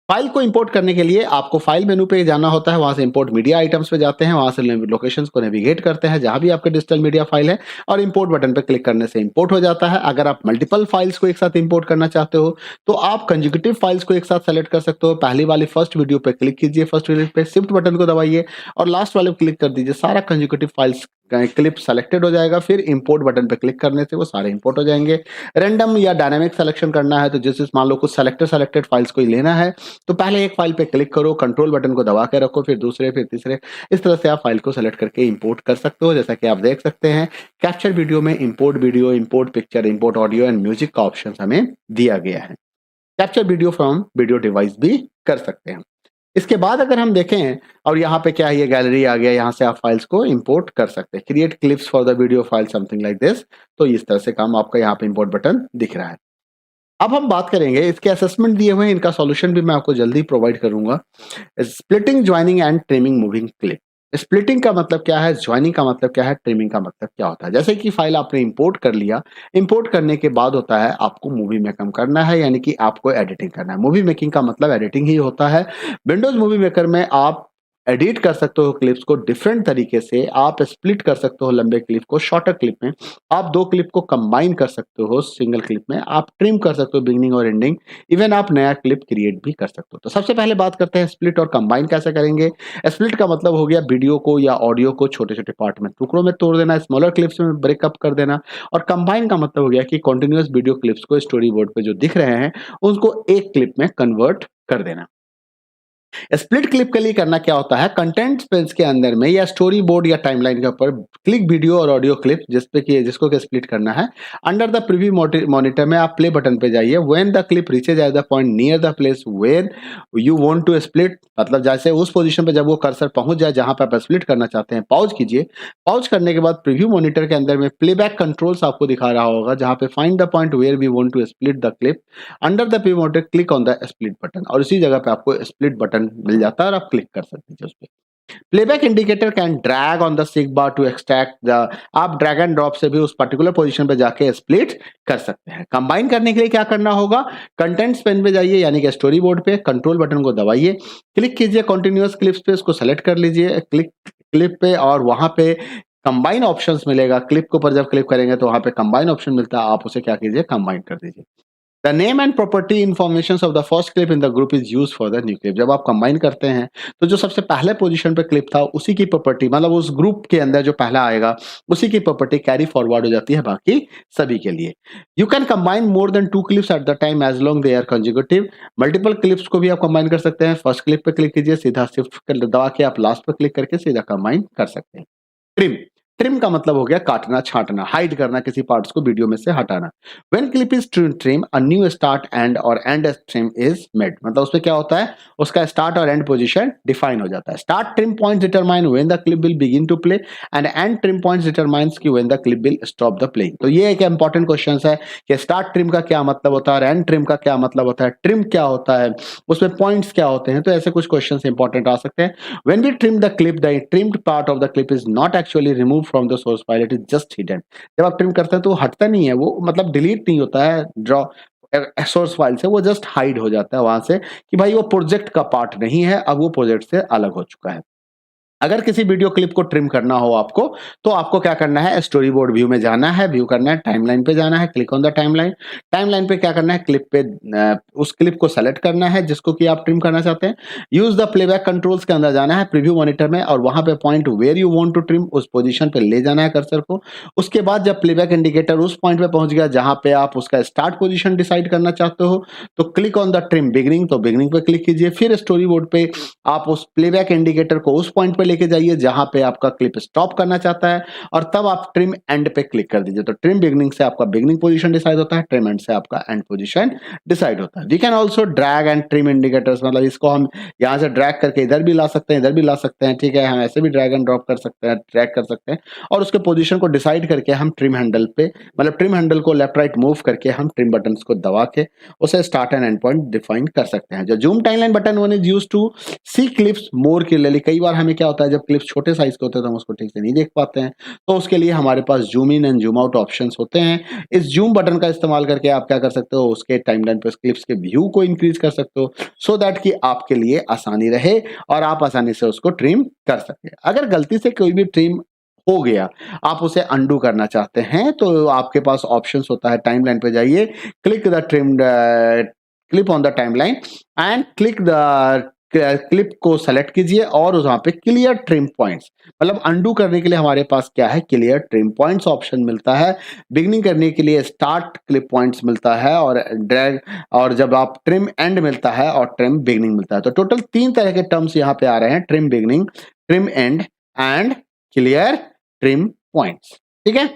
[SPEAKER 2] फाइल को इंपोर्ट करने के लिए आपको फाइल मेनू पे जाना होता है, वहां से इंपोर्ट मीडिया आइटम्स पे जाते हैं, वहां से लोकेशंस को नेविगेट करते हैं जहां भी आपके डिजिटल मीडिया फाइल है और इंपोर्ट बटन पे क्लिक करने से इंपोर्ट हो जाता है। अगर आप मल्टीपल फाइल्स को एक साथ इंपोर्ट करना चाहते हो तो आप कंजिक्यूटिव फाइल्स को एक साथ सेलेक्ट कर सकते हो। पहली वाली फर्स्ट वीडियो पे क्लिक कीजिए, फर्स्ट वीडियो पे शिफ्ट बटन को दबाइए और लास्ट वाले पे क्लिक कर दीजिए, सारा कंजिक्यूटिव फाइल्स क्लिप सेलेक्टेड हो जाएगा। फिर इंपोर्ट बटन पे क्लिक करने से वो सारे इंपोर्ट हो जाएंगे। रैंडम या डायनामिक सिलेक्शन करना है तो जैसे मान लो कुछ सेलेक्टेड फाइल्स को ही लेना है तो पहले एक फाइल पे क्लिक करो, कंट्रोल बटन को दबा के रखो, फिर दूसरे, फिर तीसरे, इस तरह से आप फाइल को सेलेक्ट करके इंपोर्ट कर सकते हो। जैसा कि आप देख सकते हैं capture video, import picture, import audio and music का ऑप्शन हमें दिया गया है। Capture video from video device भी कर सकते हैं। इसके बाद अगर हम देखें और यहाँ पे क्या है, ये गैलरी आ गया, यहाँ से आप फाइल्स को इंपोर्ट कर सकते हैं। Create clips for the video file something like this, तो इस तरह से काम आपका यहाँ पे इंपोर्ट बटन दिख रहा है। अब हम बात करेंगे इसके असेसमेंट दिए हुए हैं, इनका सॉल्यूशन भी मैं आपको जल्दी प्रोवाइड करूंगा। Splitting, joining and trimming moving clip. Splitting का मतलब क्या है, ज्वाइनिंग का मतलब क्या है, ट्रिमिंग का मतलब क्या होता है। जैसे कि फाइल आपने इंपोर्ट कर लिया, इंपोर्ट करने के बाद होता है आपको मूवी मेकअप करना है, यानी कि आपको एडिटिंग करना है। मूवी मेकिंग का मतलब एडिटिंग ही होता है। विंडोज मूवी मेकर में आप एडिट कर सकते हो क्लिप्स को डिफरेंट तरीके से, आप स्प्लिट कर सकते हो लंबे क्लिप को शॉर्टर क्लिप में, आप दो क्लिप को कंबाइन कर सकते हो सिंगल क्लिप में, आप ट्रिम कर सकते हो बिगनिंग और एंडिंग, इवन आप नया क्लिप क्रिएट भी कर सकते हो। तो सबसे पहले बात करते हैं स्प्लिट और कंबाइन कैसे करेंगे। स्प्लिट का मतलब हो गया वीडियो को या ऑडियो को छोटे छोटे पार्ट में, टुकड़ों में तोड़ देना, स्मॉलर क्लिप्स में ब्रेकअप कर देना। और कंबाइन का मतलब हो गया कि कॉन्टिन्यूअस वीडियो क्लिप्स को स्टोरी बोर्ड पे जो दिख रहे हैं उसको एक क्लिप में कन्वर्ट कर देना। स्प्लिट क्लिप के लिए करना क्या होता है, कंटेंट स्पेस के अंदर में या स्टोरी बोर्ड या टाइमलाइन के ऊपर क्लिक वीडियो और ऑडियो क्लिप जिसको कि स्प्लिट करना है, अंडर द प्रीव्यू मॉनिटर में आप प्ले बटन पे जाइए। When the clip reaches at the point near the place where you want to split, मतलब जैसे उस पोजीशन पे जब वो कर्सर पहुंच जाए जहां पे आप स्प्लिट करना चाहते हैं, पॉज कीजिए। पॉज करने के बाद प्रीव्यू मॉनिटर के अंदर में प्लेबैक कंट्रोल्स आपको दिखा रहा होगा जहां पे find the point where we want to split the clip, under the preview monitor click on the split button, और इसी जगह पे आपको स्प्लिट बटन मिल जाता है और आप क्लिक कर सकते हैं उस पे। Playback indicator can drag on the seek bar to extract the, आप ड्रैग एंड ड्रॉप से भी उस पर्टिकुलर पोजीशन पे जाके स्प्लिट कर सकते हैं। कंबाइन करने के लिए क्या करना होगा, कंटेंट्स पेन पे जाइए यानी कि स्टोरी बोर्ड पे, कंट्रोल बटन को दबाइए, क्लिक कीजिए कॉन्टिन्यूअस क्लिप्स पे, उसको सेलेक्ट कर लीजिए क्लिक क्लिप पे और वहां पे कंबाइन ऑप्शंस मिलेगा। क्लिप के ऊपर जब क्लिक करेंगे तो वहां पे कंबाइन ऑप्शन मिलता है, आप उसे क्या कीजिए, कंबाइन कर दीजिए। The name and property information of the first clip in the group is use for the new clip. जब आप कंबाइन करते हैं तो जो सबसे पहले पोजीशन पे क्लिप था उसी की प्रॉपर्टी, मतलब उस ग्रुप के अंदर जो पहला आएगा उसी की प्रॉपर्टी कैरी फॉरवर्ड हो जाती है बाकी सभी के लिए। You can combine more than two clips at the time as long they are consecutive. Multiple clips को भी आप कंबाइन कर सकते हैं। फर्स्ट क्लिप पे क्लिक कीजिए, सीधा शिफ्ट दबा के आप लास्ट पे क्लिक करके सीधा कंबाइन कर सकते हैं। ट्रिम, ट्रिम का मतलब हो गया काटना, छांटना, हाइड करना, किसी पार्ट्स को वीडियो में से हटाना। When clip is trim a new start and और एंड ट्रिम इज मेड, मतलब उसमें क्या होता है, उसका स्टार्ट और एंड पोजीशन डिफाइन हो जाता है। Start trim points determine when the clip will begin to play and end trim points determines कि when the clip will stop the playing. तो ये एक इंपॉर्टेंट क्वेश्चन है कि स्टार्ट ट्रिम का क्या मतलब होता है और एंड ट्रिम का क्या मतलब होता है, ट्रिम क्या होता है, उसमें पॉइंट्स क्या होते हैं। तो ऐसे कुछ क्वेश्चन इंपॉर्टेंट आ सकते हैं। When we trim the clip, the trimmed part of the clip is not actually remove from the source file, it is just hidden. जब आप ट्रिम करते हैं तो वो हटता नहीं है, वो मतलब डिलीट नहीं होता है ड्रॉ सोर्स फाइल से, वो जस्ट हाइड हो जाता है वहां से कि भाई वो प्रोजेक्ट का पार्ट नहीं है, अब वो प्रोजेक्ट से अलग हो चुका है। अगर किसी वीडियो क्लिप को ट्रिम करना हो आपको तो आपको क्या करना है, स्टोरी बोर्ड व्यू में जाना है, व्यू करना है, टाइमलाइन पे जाना है, click on the timeline. Timeline पे क्या करना है, क्लिप पे उस क्लिप को सेलेक्ट करना है जिसको कि आप ट्रिम करना चाहते हैं। यूज द प्लेबैक कंट्रोल्स के अंदर जाना है प्रीव्यू मॉनिटर में और वहां पे point where you want to trim उस पोजीशन पे ले जाना है कर्सर को। उसके बाद जब प्लेबैक इंडिकेटर उस पॉइंट पे पहुंच गया जहां पे आप उसका स्टार्ट पोजीशन डिसाइड करना चाहते हो तो click on the trim beginning, तो बिगनिंग पे क्लिक कीजिए। फिर स्टोरी बोर्ड पे आप उस प्लेबैक इंडिकेटर को उस पॉइंट पे लेके जाइए जहाँ पे आपका क्लिप स्टॉप करना चाहता है और तब आप ट्रिम एंड पे क्लिक कर दीजिए। तो ट्रिम बिगिनिंग से आपका बिगिनिंग पोजीशन डिसाइड होता है, ट्रिम एंड से आपका एंड पोजीशन डिसाइड होता है। We can also drag and trim indicators, मतलब इसको हम यहाँ से ड्रैग करके इधर भी ला सकते हैं, इधर भी ला सकते हैं, ठीक है। हम ऐसे भी ड्रैग एंड ड्रॉप कर सकते हैं, ड्रैग कर सकते हैं और उसके पोजीशन को डिसाइड करके हम ट्रिम हैंडल पे, मतलब ट्रिम हैंडल को लेफ्ट राइट मूव करके हम ट्रिम बटन्स को दबा के उसे start and end point define कर सकते हैं। जो zoom timeline button one is used to see clips more clearly. कई बार हमें क्या होता है, जब क्लिप्स छोटे साइज के होते हैं तो हम उसको ठीक से नहीं देख पाते हैं, तो उसके लिए हमारे पास zoom in and zoom out options होते हैं। इस जूम बटन का इस्तेमाल करके आप क्या कर सकते हो, उसके टाइमलाइन पे क्लिप्स के व्यू को इंक्रीज कर सकते हो सो दैट कि आपके लिए आसानी रहे और आप आसानी से उसको ट्रिम कर सके। अगर गलती से कोई भी ट्रिम हो गया, आप उसे अंडू करना चाहते हैं, तो आपके पास ऑप्शंस होता है, टाइमलाइन पे जाइए, click the trimmed clip on the timeline and click the clip को सेलेक्ट कीजिए और वहां पे क्लियर ट्रिम पॉइंट्स, मतलब अंडू करने के लिए हमारे पास क्या है, क्लियर ट्रिम पॉइंट्स ऑप्शन मिलता है। बिगनिंग करने के लिए स्टार्ट क्लिप पॉइंट्स मिलता है और ड्रैग, और जब आप ट्रिम एंड मिलता है और ट्रिम बिगनिंग मिलता है। तो टोटल 3 तरह के टर्म्स यहाँ पे आ रहे हैं, trim beginning, trim and and clear trim points, ठीक है।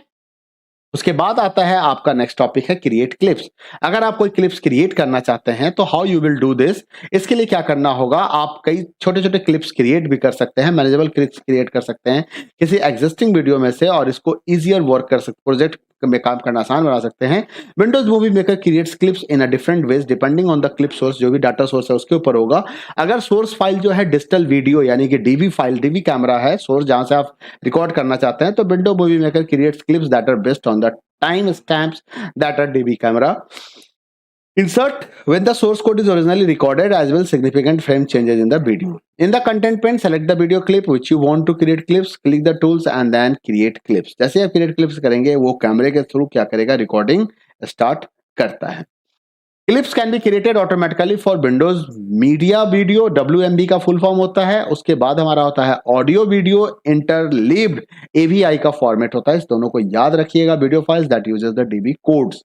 [SPEAKER 2] उसके बाद आता है आपका नेक्स्ट टॉपिक है क्रिएट क्लिप्स। अगर आप कोई क्लिप्स क्रिएट करना चाहते हैं तो how you will do this, इसके लिए क्या करना होगा, आप कई छोटे छोटे क्लिप्स क्रिएट भी कर सकते हैं, मैनेजेबल क्लिप्स क्रिएट कर सकते हैं किसी एग्जिस्टिंग वीडियो में से और इसको इजियर वर्क कर सकते, प्रोजेक्ट में काम करना आसान बना सकते हैं। Windows Movie Maker creates clips in a different ways depending on the clip source, जो भी डाटा सोर्स है उसके ऊपर होगा। अगर सोर्स फाइल जो है डिजिटल वीडियो यानी कि डीवी फाइल, डीवी कैमरा है सोर्स जहां से आप रिकॉर्ड करना चाहते हैं, तो window movie Maker creates clips that are based on the time stamps that are DB camera. Insert when the source code is originally recorded as well significant frame changes in the video. In the content pane, select the video clip which you want to create clips, click the tools and then create clips. जैसे आप create clips करेंगे वो कैमरे के through क्या करेगा, recording start करता है। Clips can be created automatically for Windows media video, WMV का फुल फॉर्म होता है। उसके बाद हमारा होता है ऑडियो वीडियो इंटरलीव्ड, AVI का फॉर्मेट होता है। इस दोनों को याद रखिएगा, video files that uses the DB codes.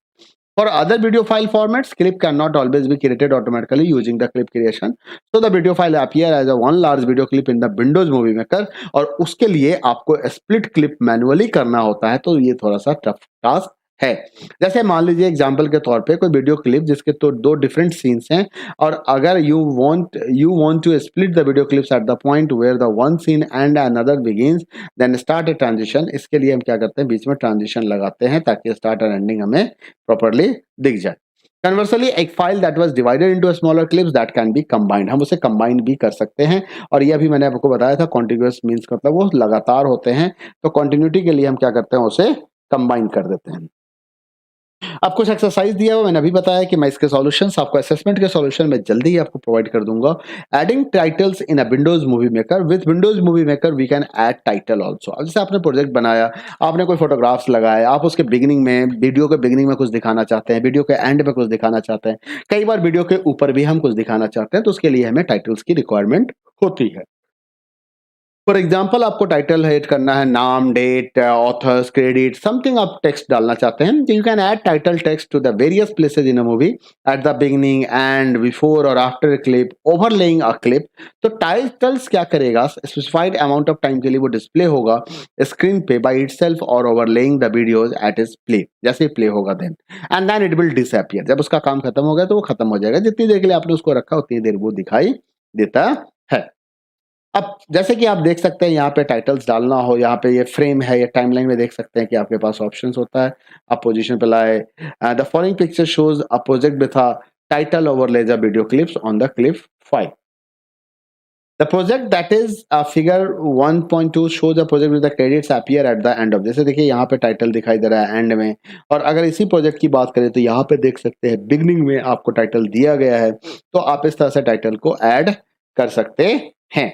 [SPEAKER 2] For other video file formats, clip cannot always be created automatically using the clip creation. So the video file appear as a one large video clip in the Windows Movie Maker और उसके लिए आपको split clip manually करना होता है, तो ये थोड़ा सा टफ टास्क है। जैसे मान लीजिए एग्जांपल के तौर पे कोई वीडियो क्लिप जिसके तो 2 डिफरेंट सीन्स हैं और अगर you want to split the video clips at the point where the one scene end another begins then start a transition. इसके लिए हम क्या करते हैं, बीच में ट्रांजिशन लगाते हैं ताकि स्टार्ट और एंडिंग हमें प्रॉपर्ली दिख जाए। कन्वर्सली एक file that was divided into smaller clips that can be combined, हम उसे कंबाइन भी कर सकते हैं। और ये अभी मैंने आपको बताया था कॉन्टिग्यूअस मींस मतलब वो लगातार होते हैं, तो कंटिन्यूटी के लिए हम क्या करते हैं, उसे कंबाइन कर देते हैं। अब कुछ एक्सरसाइज दिया हुआ मैंने अभी बताया कि मैं इसके सॉल्यूशंस आपको असेसमेंट के सॉल्यूशन में जल्दी ही आपको प्रोवाइड कर दूंगा। Adding titles in a Windows Movie Maker, with Windows Movie Maker we can add title also. अब जैसे आपने प्रोजेक्ट बनाया, आपने कोई फोटोग्राफ्स लगाए, आप उसके बिगिनिंग में, वीडियो के बिगिनिंग में कुछ दिखाना चाहते हैं, वीडियो के एंड में कुछ दिखाना चाहते हैं, कई बार वीडियो के ऊपर भी हम कुछ दिखाना चाहते हैं, तो उसके लिए हमें टाइटल्स की रिक्वायरमेंट होती है। फॉर एग्जाम्पल आपको टाइटल हेड करना है, नाम, डेट, ऑथर्स, क्रेडिट, समथिंग आप टेक्स्ट डालना चाहते हैं, you can add title text to the various places in a movie at the beginning and before or after a clip, overlaying a clip. तो titles क्या करेगा, स्पेसिफाइड अमाउंट ऑफ टाइम के लिए वो डिस्प्ले होगा स्क्रीन पे by itself or overlaying the videos at its play, जैसे play होगा then and then it will disappear. जब उसका काम खत्म हो गया तो वो खत्म हो जाएगा, जितनी देर के लिए आपने उसको रखा उतनी देर वो दिखाई देता है। अब जैसे कि आप देख सकते हैं यहाँ पे टाइटल्स डालना हो, यहाँ पे ये फ्रेम है, ये टाइमलाइन में देख सकते हैं कि आपके पास ऑप्शंस होता है, आप पोजीशन पे लाए। The following picture shows a project with a title overlays a video clips on the clip file. The project that is figure 1.2 shows the project with the credits appear at the end of। जैसे देखिए यहाँ पे title दिखाई दे रहा है and में, और अगर इसी प्रोजेक्ट की बात करें तो यहाँ पे देख सकते हैं बिगनिंग में आपको टाइटल दिया गया है, तो आप इस तरह से टाइटल को ऐड कर सकते हैं,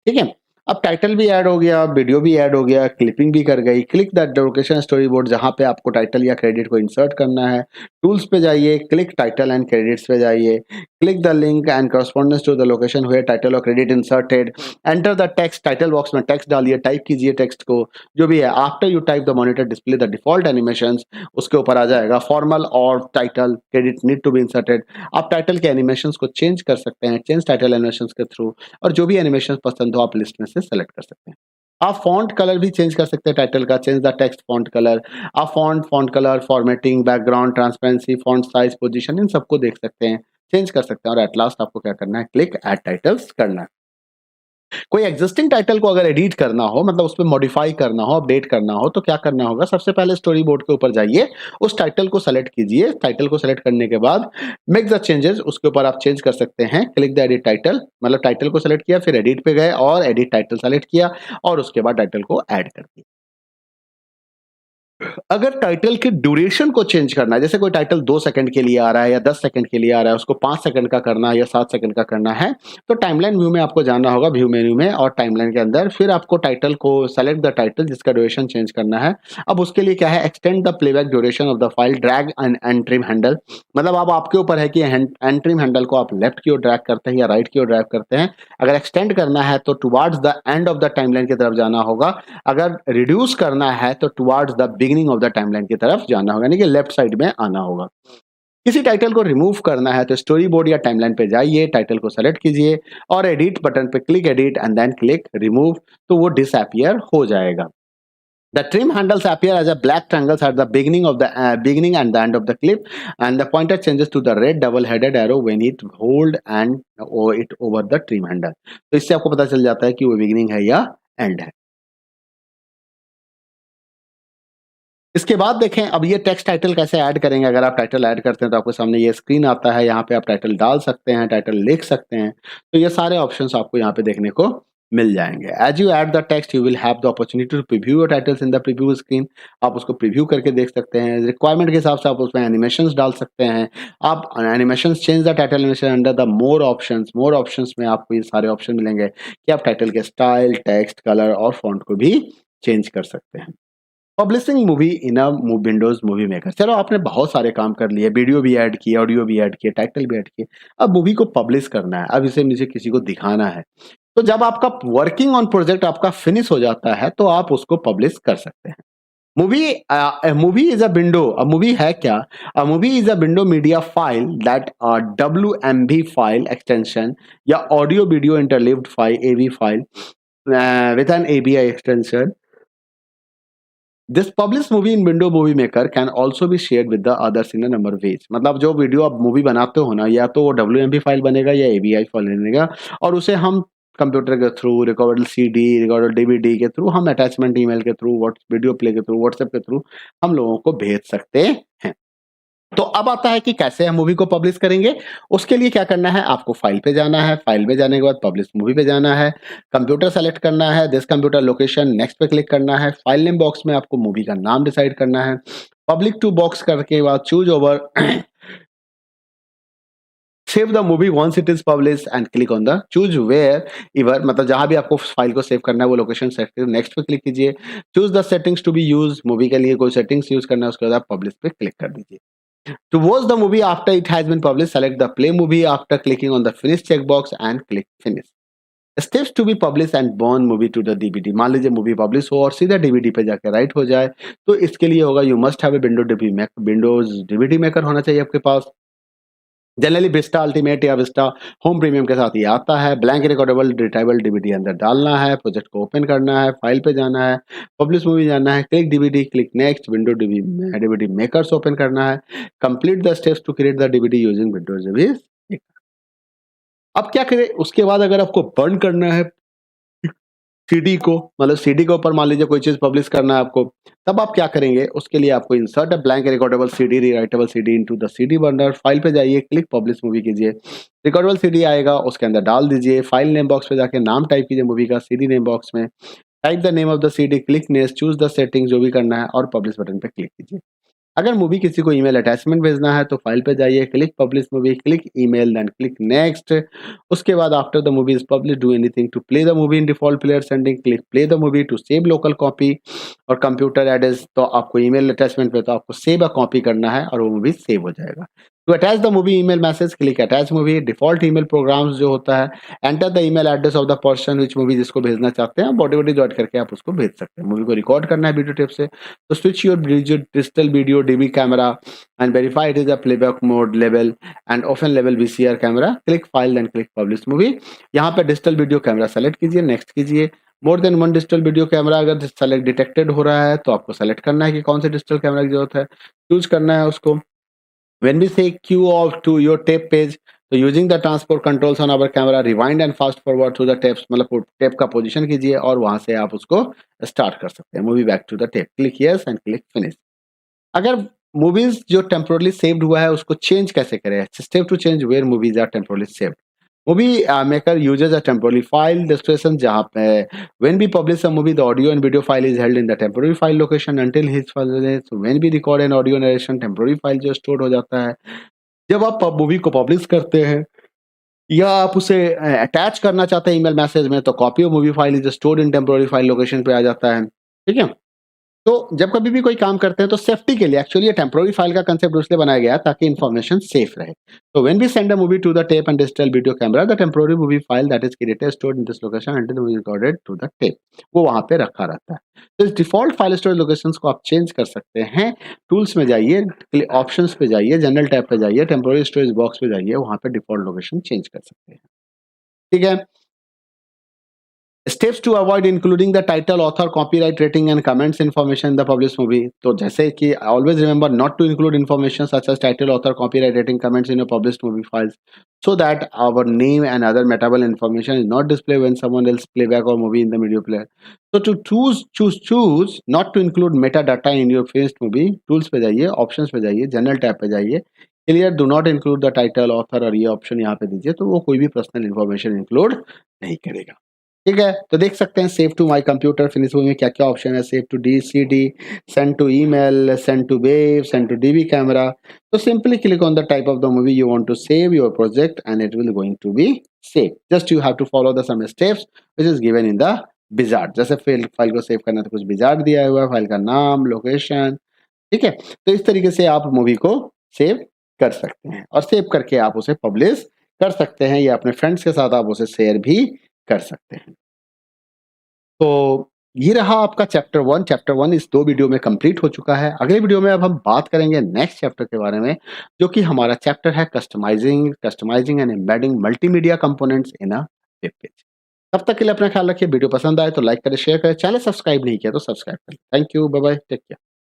[SPEAKER 2] ठीक है। अब टाइटल भी ऐड हो गया, वीडियो भी ऐड हो गया, क्लिपिंग भी कर गई। Click the location story board, जहाँ पे आपको टाइटल या क्रेडिट को इंसर्ट करना है, टूल्स पे जाइए, क्लिक टाइटल एंड क्रेडिट्स पे जाइए, click the link and correspondence to the location where title or credit inserted, enter the text, title box में टेक्स्ट डालिए, टाइप कीजिए टेक्स्ट को जो भी है। After you type the monitor display the default animations, उसके ऊपर आ जाएगा formal or title credit need to be inserted. आप टाइटल के एनिमेशंस को चेंज कर सकते हैं, चेंज टाइटल एनिमेशंस के थ्रू, और जो भी एनिमेशन पसंद हो आप लिस्ट में से सेलेक्ट कर सकते हैं। आप फॉन्ट कलर भी चेंज कर सकते हैं टाइटल का, change the text font colour. आप font colour, formatting, background, transparency, font size, position, इन सबको देख सकते हैं, चेंज कर सकते हैं और एट लास्ट आपको क्या करना है, क्लिक ऐड टाइटल्स करना है। कोई एग्जिस्टिंग टाइटल को अगर एडिट करना हो, मतलब उसपे मॉडिफाई करना हो, अपडेट करना हो, तो क्या करना होगा, सबसे पहले स्टोरी बोर्ड के ऊपर जाइए, उस टाइटल को सेलेक्ट कीजिए। टाइटल को सेलेक्ट करने के बाद मेक द चेंजेस, उसके ऊपर आप चेंज कर सकते हैं। क्लिक द एडिट टाइटल, मतलब टाइटल को सेलेक्ट किया, फिर एडिट पे गए और एडिट टाइटल सेलेक्ट किया और उसके बाद टाइटल को ऐड कर दिया। अगर टाइटल के ड्यूरेशन को चेंज करना है, जैसे कोई टाइटल 2 सेकंड के लिए आ रहा है या 10 सेकंड के लिए आ रहा है, उसको 5 सेकंड का करना है या 7 सेकंड का करना है, तो टाइमलाइन व्यू में आपको जाना होगा, व्यू मेन्यू में, और टाइमलाइन के अंदर फिर आपको टाइटल को सेलेक्ट द टाइटल जिसका ड्यूरेशन चेंज करना है। अब उसके लिए क्या है, extend the playback duration of the file, drag and trim handle, मतलब अब आपके ऊपर है कि एंड ट्रिम हैंडल को आप लेफ्ट की ओर ड्रैग करते हैं या राइट की ओर ड्रैग करते हैं। अगर एक्सटेंड करना है तो towards the end of the timeline की तरफ जाना होगा, अगर रिड्यूस करना है तो towards the beginning of the timeline की तरफ जाना होगा, यानी कि लेफ्ट साइड में आना होगा। किसी टाइटल को रिमूव करना है तो स्टोरी बोर्ड या टाइमलाइन पे जाइए, टाइटल को सेलेक्ट कीजिए और एडिट बटन पे click edit and then click remove, तो वो डिसअपियर हो जाएगा। The trim handles appear as a black triangles at the beginning of the beginning and the end of the clip, and the pointer changes to the red double-headed arrow when it hold and it over the trim handle। तो इससे आपको पता चल जाता है कि वो beginning है या end है। इसके बाद देखें, अब ये टेक्स्ट टाइटल कैसे ऐड करेंगे। अगर आप टाइटल ऐड करते हैं तो आपके सामने ये स्क्रीन आता है, यहाँ पे आप टाइटल डाल सकते हैं, टाइटल लिख सकते हैं, तो ये सारे ऑप्शंस आपको यहाँ पे देखने को मिल जाएंगे। As you add the text you will have the opportunity to preview your titles in the preview screen, आप उसको प्रीव्यू करके देख सकते हैं। रिक्वायरमेंट के हिसाब से आप उसमें एनिमेशंस डाल सकते हैं, आप animations change the title animation under the more options में आपको ये सारे ऑप्शन मिलेंगे कि आप टाइटल के स्टाइल, टेक्स्ट, कलर और फॉन्ट को भी चेंज कर सकते हैं। Publishing movie in a Windows Movie maker, चलो आपने बहुत सारे काम कर लिए, वीडियो भी ऐड किए, ऑडियो भी ऐड किए, टाइटल भी ऐड किए, अब मूवी को पब्लिश करना है, अब इसे मुझे किसी को दिखाना है। तो जब आपका वर्किंग ऑन प्रोजेक्ट आपका फिनिश हो जाता है तो आप उसको पब्लिश कर सकते हैं। मूवी इज अ विंडो, अब मूवी है क्या, a movie is a window media file that WMV file extension या audio video interleaved file AV file with an ABI extension। This publish movie in window movie maker can also be share with the others in a number ways, मतलब जो video आप movie बनाते हो ना, या तो वो WMV फाइल बनेगा या ABI फाइल बनेगा, और उसे हम कंप्यूटर के through, recorded CD, recorded DVD के थ्रू, हम अटैचमेंट ईमेल के थ्रू, वीडियो प्ले के थ्रू, व्हाट्सएप के थ्रू हम लोगों को भेज सकते हैं। तो अब आता है कि कैसे हम मूवी को पब्लिश करेंगे। उसके लिए क्या करना है, आपको फाइल पे जाना है, फाइल पे जाने के बाद पब्लिश मूवी पे जाना है, कंप्यूटर सेलेक्ट करना है, दिस कंप्यूटर लोकेशन, नेक्स्ट पे क्लिक करना है, फाइल नेम बॉक्स में आपको मूवी का नाम डिसाइड करना है, पब्लिक टू बॉक्स करके बाद choose over save the movie once it is publish and click on the choose where ever, मतलब जहां भी आपको फाइल को सेव करना है वो लोकेशन सेट कर नेक्स्ट पे क्लिक कीजिए। Choose the settings to be use, movie के लिए कोई सेटिंग्स यूज करना है उसके बाद आप पब्लिश पे क्लिक कर दीजिए। To watch the movie after it has been published, select the play movie after clicking on the finish checkbox and click finish। Steps to be published and burn movie to the DVD। मान लीजिए movie publish हो और सीधा DVD पे जाकर right हो जाए, तो इसके लिए होगा you must have a Windows DVD maker होना चाहिए आपके पास। जनरली विस्टा अल्टीमेट या विस्टा होम प्रीमियम के साथ ये आता है। ब्लैंक रिकॉर्डेबल रिट्राइबल DVD अंदर डालना है, प्रोजेक्ट को ओपन करना है, फाइल पे जाना है, पब्लिश मूवी जाना है, click DVD, click next, window DVD makers open करना है, complete the steps to create the DVD using Windows DB. अब क्या करें उसके बाद, अगर आपको बर्न करना है सीडी को, मतलब सीडी के ऊपर मान लीजिए कोई चीज पब्लिश करना है आपको, तब आप क्या करेंगे, उसके लिए आपको insert a blank recordable CD, rewritable CD into the CD burner, file पे जाइए, क्लिक पब्लिश मूवी कीजिए, रिकॉर्डेबल CD आएगा, उसके अंदर डाल दीजिए, फाइल नेम बॉक्स पे जाके नाम टाइप कीजिए मूवी का, CD नेम बॉक्स में type the name of the CD, click next, choose the setting जो भी करना है और पब्लिश बटन पे क्लिक कीजिए। अगर मूवी किसी को ईमेल अटैचमेंट भेजना है तो फाइल पे जाइए, click publish movie, click email, then click next. उसके बाद after the movie is publish do anything to play the movie in default player setting, click play the movie to save local copy और computer address, तो आपको email attachment पे तो आपको save a copy करना है और वो मूवी सेव हो जाएगा। To attach the movie email message, click attach movie, default email programs जो होता है, enter the email address of the person which movie जिसको भेजना चाहते हैं, बॉडी वॉडी ज्वाइन करके आप उसको भेज सकते हैं। मूवी को रिकॉर्ड करना है वीडियो टेप से, तो switch your digital video DV camera and verify it is a playback mode level and open level VCR camera, click file then click publish movie। यहाँ पे डिजिटल वीडियो कैमरा सेलेक्ट कीजिए, next कीजिए, more than one digital video camera अगर select detected हो रहा है तो आपको सेलेक्ट करना है कि कौन से डिजिटल कैमरा की जरूरत है, चूज करना है उसको। When we say queue off to your tape page, तो using the transport controls on our camera rewind and fast forward through the tapes, मतलब टेप का पोजीशन कीजिए और वहां से आप उसको स्टार्ट कर सकते हैं। Movie back to the tape, click yes and click finish. अगर मूवीज जो टेम्पोरली सेव्ड हुआ है उसको चेंज कैसे करें? Step to change where movies are temporarily saved. Movie maker uses a temporary file destination जहाँ पे when we publish a movie the audio and video file is held in the temporary file location until his when we record an audio narration temporary file जो store हो जाता है। जब आप movie को publish करते हैं या आप उसे अटैच करना चाहते हैं ईमेल मैसेज में, तो copy of movie file is stored in temporary file location पे आ जाता है। ठीक है, तो जब कभी भी कोई काम करते हैं तो सेफ्टी के लिए एक्चुअली ये टेम्पोररी फाइल का कंसेप्ट इसलिए बनाया गया है ताकि इन्फॉर्मेशन सेफ रहे। तो when we send a movie to the tape and digital video camera the temporary movie file that is created stored in this location until the recorded to the tape, वो वहां पे रखा रहता है। तो इस डिफॉल्ट फाइल स्टोरेज लोकेशंस को आप चेंज कर सकते हैं। टूल्स में जाइए, ऑप्शंस पे जाइए, जनरल टैब पे जाइए, टेम्पोररी स्टोरेज बॉक्स पे जाइए, वहां पे डिफॉल्ट लोकेशन चेंज कर सकते हैं। ठीक है, steps to avoid including the title, author, copyright, rating and comments information in the publish movie. तो जैसे कि always remember not to include information such as title, author, copyright, rating, comments in your published movie files so that our name and other metable information is not displayed when someone else playback or movie in the video player. So to choose not to include metadata in your finished movie, tools पे जाइए, options पे जाइए, general tab पे जाइए, clear do not include the title, author और ये option यहाँ पे दीजिए, तो वो कोई भी personal information include नहीं करेगा। ठीक है, तो देख सकते हैं save to my computer finish movie में क्या क्या ऑप्शन है। Save to the CD, send to email, send to web, send to DV camera. तो simply click on the type of the movie you want to save your project and it will going to be save. Just you have to follow the some steps which is given in the wizard. जैसे file को save करना तो कुछ wizard दिया हुआ है, file का नाम, लोकेशन। ठीक है, तो इस तरीके से आप मूवी को सेव कर सकते हैं और सेव करके आप उसे पब्लिश कर सकते हैं या अपने फ्रेंड्स के साथ आप उसे शेयर भी कर सकते हैं। तो ये रहा आपका चैप्टर 1। चैप्टर 1 इस 2 वीडियो में कंप्लीट हो चुका है। अगले वीडियो में अब हम बात करेंगे नेक्स्ट चैप्टर के बारे में, जो कि हमारा चैप्टर है customising and embedding multimedia components in a web page. तब तक के लिए अपना ख्याल रखिए। वीडियो पसंद आए तो लाइक करें, शेयर करें, चैनल सब्सक्राइब नहीं किया तो सब्सक्राइब करें। Thank you, bye bye, take care.